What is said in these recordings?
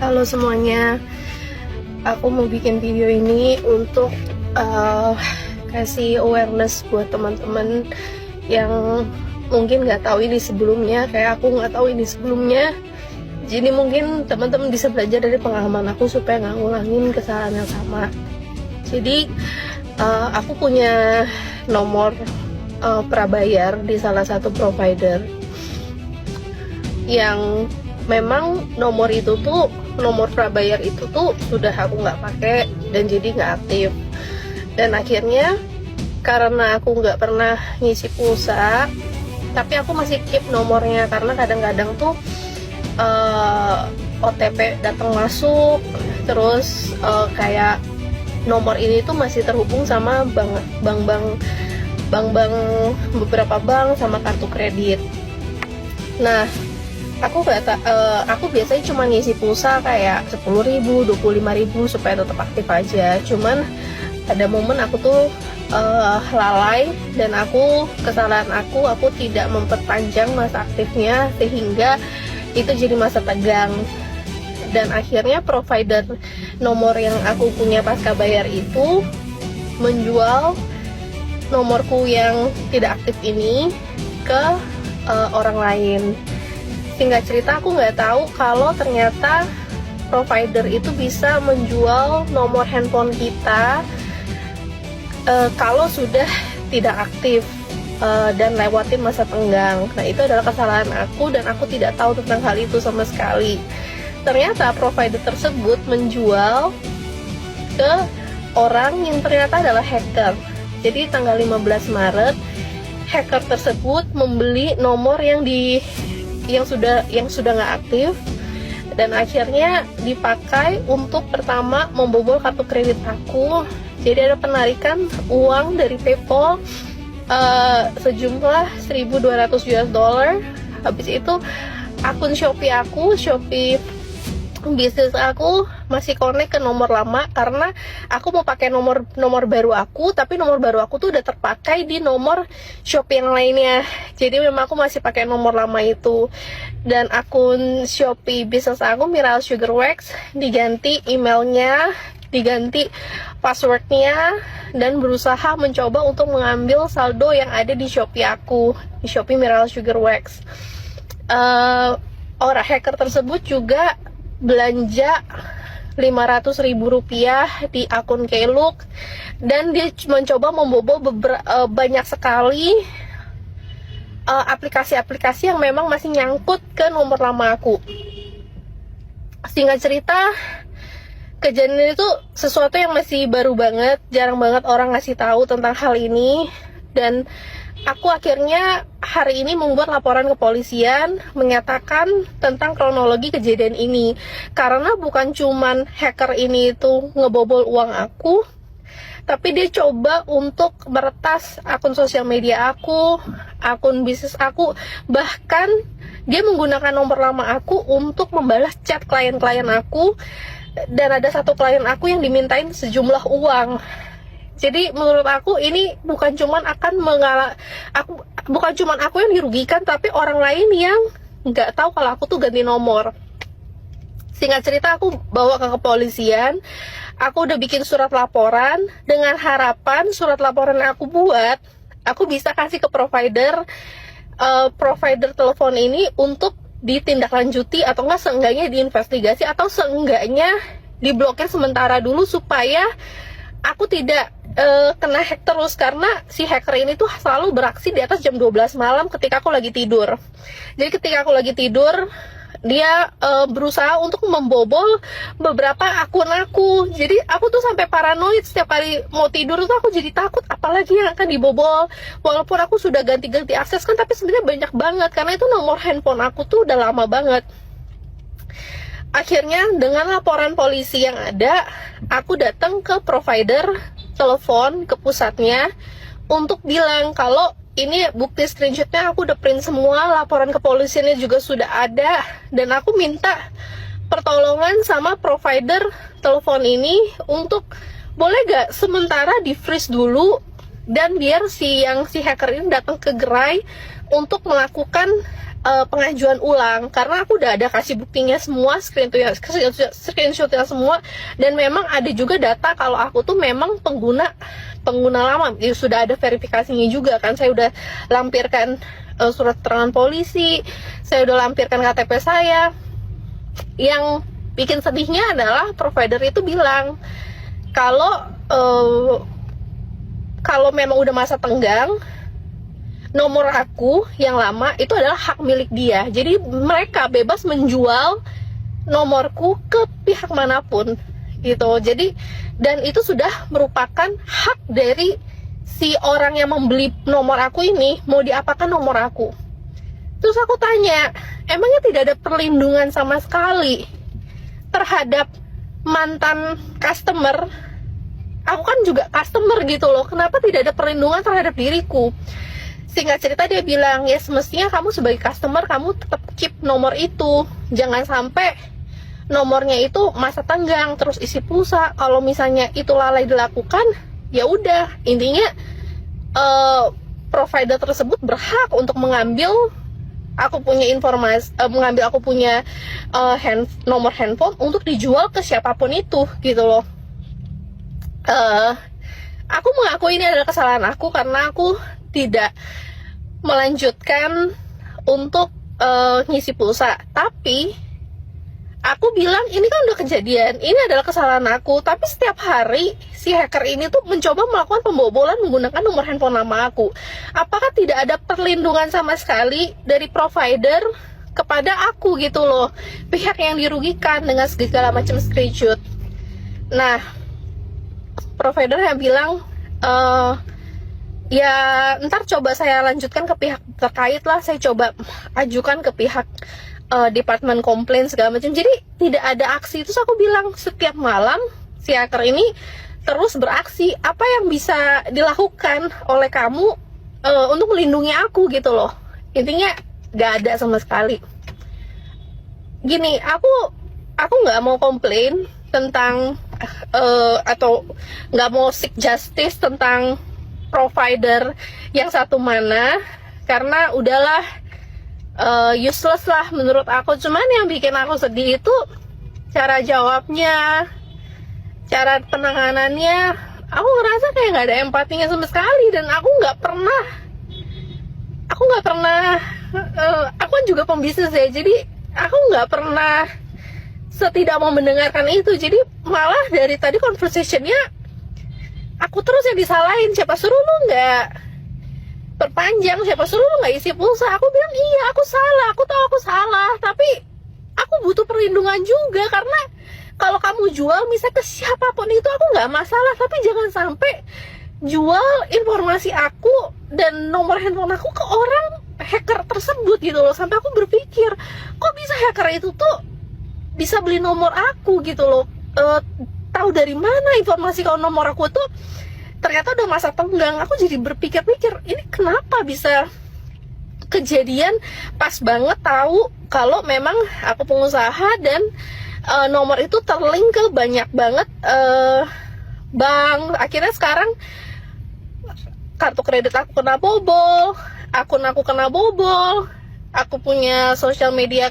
Halo semuanya, aku mau bikin video ini untuk kasih awareness buat teman-teman yang mungkin nggak tahu ini sebelumnya, kayak aku nggak tahu ini sebelumnya. Jadi mungkin teman-teman bisa belajar dari pengalaman aku supaya nggak ngulangin kesalahan yang sama. Jadi aku punya nomor prabayar di salah satu provider yang memang nomor prabayar itu tuh sudah aku nggak pakai dan jadi nggak aktif. Dan akhirnya karena aku nggak pernah ngisi pulsa, tapi aku masih keep nomornya karena kadang-kadang tuh OTP datang masuk, terus kayak nomor ini tuh masih terhubung sama bank beberapa bank sama kartu kredit. Nah, aku biasanya cuma ngisi pulsa kayak 10.000, 25.000 supaya tetap aktif aja. Cuman ada momen aku tuh lalai dan kesalahan aku tidak memperpanjang masa aktifnya sehingga itu jadi masa tegang. Dan akhirnya provider nomor yang aku punya pasca bayar itu menjual nomorku yang tidak aktif ini ke orang lain. Singkat cerita, aku nggak tahu kalau ternyata provider itu bisa menjual nomor handphone kita kalau sudah tidak aktif dan lewatin masa tenggang. Nah, itu adalah kesalahan aku dan aku tidak tahu tentang hal itu sama sekali. Ternyata provider tersebut menjual ke orang yang ternyata adalah hacker. Jadi tanggal 15 Maret hacker tersebut membeli nomor yang sudah nggak aktif dan akhirnya dipakai untuk pertama membobol kartu kredit aku. Jadi ada penarikan uang dari PayPal sejumlah $1.200. Habis itu akun Shopee bisnis aku masih connect ke nomor lama karena aku mau pakai nomor baru aku, tapi nomor baru aku tuh udah terpakai di nomor Shopee yang lainnya. Jadi memang aku masih pakai nomor lama itu. Dan akun Shopee bisnis aku Miral Sugar Wax diganti emailnya, diganti passwordnya, dan berusaha mencoba untuk mengambil saldo yang ada di Shopee aku, di Shopee Miral Sugar Wax. Orang hacker tersebut juga belanja Rp500.000 di akun Klook dan dia mencoba membobol banyak sekali aplikasi-aplikasi yang memang masih nyangkut ke nomor lama aku. Singkat cerita, kejadian itu sesuatu yang masih baru banget, jarang banget orang ngasih tahu tentang hal ini. Dan aku akhirnya hari ini membuat laporan ke polisian menyatakan tentang kronologi kejadian ini. Karena bukan cuman hacker ini itu ngebobol uang aku, tapi dia coba untuk meretas akun sosial media aku, akun bisnis aku, bahkan dia menggunakan nomor lama aku untuk membalas chat klien-klien aku. Dan ada satu klien aku yang dimintain sejumlah uang. Jadi menurut aku ini bukan cuman aku yang dirugikan, tapi orang lain yang nggak tahu kalau aku tuh ganti nomor. Singkat cerita, aku bawa ke kepolisian. Aku udah bikin surat laporan dengan harapan surat laporan yang aku buat aku bisa kasih ke provider telepon ini untuk ditindaklanjuti atau enggak seenggaknya diinvestigasi atau seenggaknya diblokir sementara dulu supaya aku tidak kena hack terus, karena si hacker ini tuh selalu beraksi di atas jam 12 malam ketika aku lagi tidur. Jadi ketika aku lagi tidur, dia berusaha untuk membobol beberapa akun aku. Jadi aku tuh sampai paranoid, setiap kali mau tidur tuh aku jadi takut apalagi yang akan dibobol. Walaupun aku sudah ganti-ganti akses kan, tapi sebenarnya banyak banget karena itu nomor handphone aku tuh udah lama banget. Akhirnya dengan laporan polisi yang ada, aku datang ke provider telepon ke pusatnya untuk bilang kalau ini bukti screenshotnya aku udah print semua, laporan kepolisiannya juga sudah ada, dan aku minta pertolongan sama provider telepon ini untuk boleh gak sementara di freeze dulu dan biar si hacker ini datang ke gerai untuk melakukan pengajuan ulang, karena aku udah ada kasih buktinya semua, screenshotnya semua, dan memang ada juga data kalau aku tuh memang pengguna lama. Jadi sudah ada verifikasinya juga kan, saya udah lampirkan surat keterangan polisi, saya udah lampirkan KTP saya. Yang bikin sedihnya adalah provider itu bilang kalau memang udah masa tenggang, nomor aku yang lama itu adalah hak milik dia. Jadi mereka bebas menjual nomorku ke pihak manapun gitu. Jadi, dan itu sudah merupakan hak dari si orang yang membeli nomor aku ini, mau diapakan nomor aku. Terus aku tanya, emangnya tidak ada perlindungan sama sekali terhadap mantan customer? Aku kan juga customer gitu loh, kenapa tidak ada perlindungan terhadap diriku? Singkat cerita dia bilang, ya semestinya kamu sebagai customer, kamu tetap keep nomor itu. Jangan sampai nomornya itu masa tenggang, terus isi pulsa. Kalau misalnya itu lalai dilakukan, ya udah, intinya provider tersebut berhak untuk mengambil aku punya informasi, mengambil aku punya nomor handphone untuk dijual ke siapapun itu gitu loh. Aku mengakui ini adalah kesalahan aku karena aku tidak melanjutkan untuk ngisi pulsa. Tapi aku bilang ini kan udah kejadian, ini adalah kesalahan aku. Tapi setiap hari si hacker ini tuh mencoba melakukan pembobolan menggunakan nomor handphone nama aku. Apakah tidak ada perlindungan sama sekali dari provider kepada aku gitu loh, pihak yang dirugikan dengan segala macam screenshot. Nah, provider yang bilang ya ntar coba saya lanjutkan ke pihak terkait lah, saya coba ajukan ke pihak departemen komplain segala macam. Jadi tidak ada aksi. Terus aku bilang, setiap malam si hacker ini terus beraksi, apa yang bisa dilakukan oleh kamu untuk melindungi aku gitu loh. Intinya gak ada sama sekali. Gini, aku nggak mau komplain tentang atau nggak mau seek justice tentang provider yang satu mana, karena udahlah useless lah menurut aku. Cuman yang bikin aku sedih itu cara jawabnya, cara penanganannya. Aku ngerasa kayak nggak ada empatinya sama sekali, dan aku nggak pernah aku kan juga pembisnis ya, jadi aku nggak pernah setidak mau mendengarkan itu. Jadi malah dari tadi conversationnya aku terus yang disalahin, siapa suruh lu nggak perpanjang, siapa suruh lu nggak isi pulsa. Aku bilang iya, aku salah, aku tahu aku salah, tapi aku butuh perlindungan juga. Karena kalau kamu jual misalnya ke siapapun itu aku nggak masalah, tapi jangan sampai jual informasi aku dan nomor handphone aku ke orang hacker tersebut gitu loh. Sampai aku berpikir, kok bisa hacker itu tuh bisa beli nomor aku gitu loh, tahu dari mana informasi kalau nomor aku tuh ternyata udah masa tenggang. Aku jadi berpikir-pikir, ini kenapa bisa kejadian pas banget tahu kalau memang aku pengusaha dan nomor itu terlink ke banyak banget bank. Akhirnya sekarang kartu kredit aku kena bobol, akun aku kena bobol, aku punya sosial media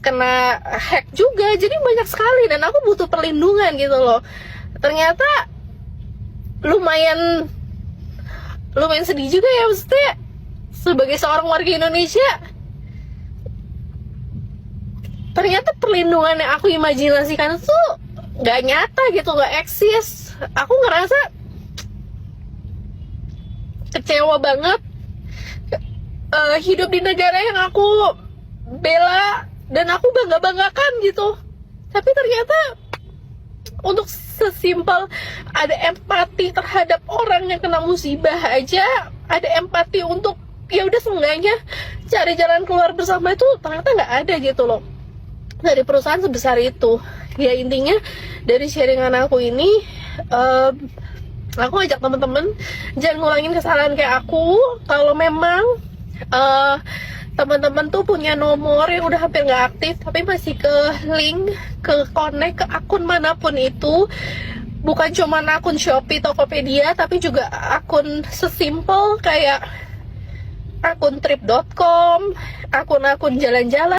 kena hack juga. Jadi banyak sekali dan aku butuh perlindungan gitu loh. Ternyata lumayan sedih juga ya, maksudnya sebagai seorang warga Indonesia ternyata perlindungan yang aku imajinasikan tuh gak nyata gitu, gak eksis. Aku ngerasa kecewa banget hidup di negara yang aku bela dan aku bangga-banggakan gitu. Tapi ternyata untuk sesimpel ada empati terhadap orang yang kena musibah aja, ada empati untuk ya udah seenggaknya cari jalan keluar bersama, itu ternyata nggak ada gitu loh dari perusahaan sebesar itu. Ya intinya dari sharingan aku ini, aku ajak temen-temen jangan ngulangin kesalahan kayak aku. Kalau memang teman-teman tuh punya nomor yang udah hampir nggak aktif tapi masih ke link, ke connect ke akun manapun itu, bukan cuma akun Shopee, Tokopedia, tapi juga akun sesimpel kayak akun trip.com, akun-akun jalan-jalan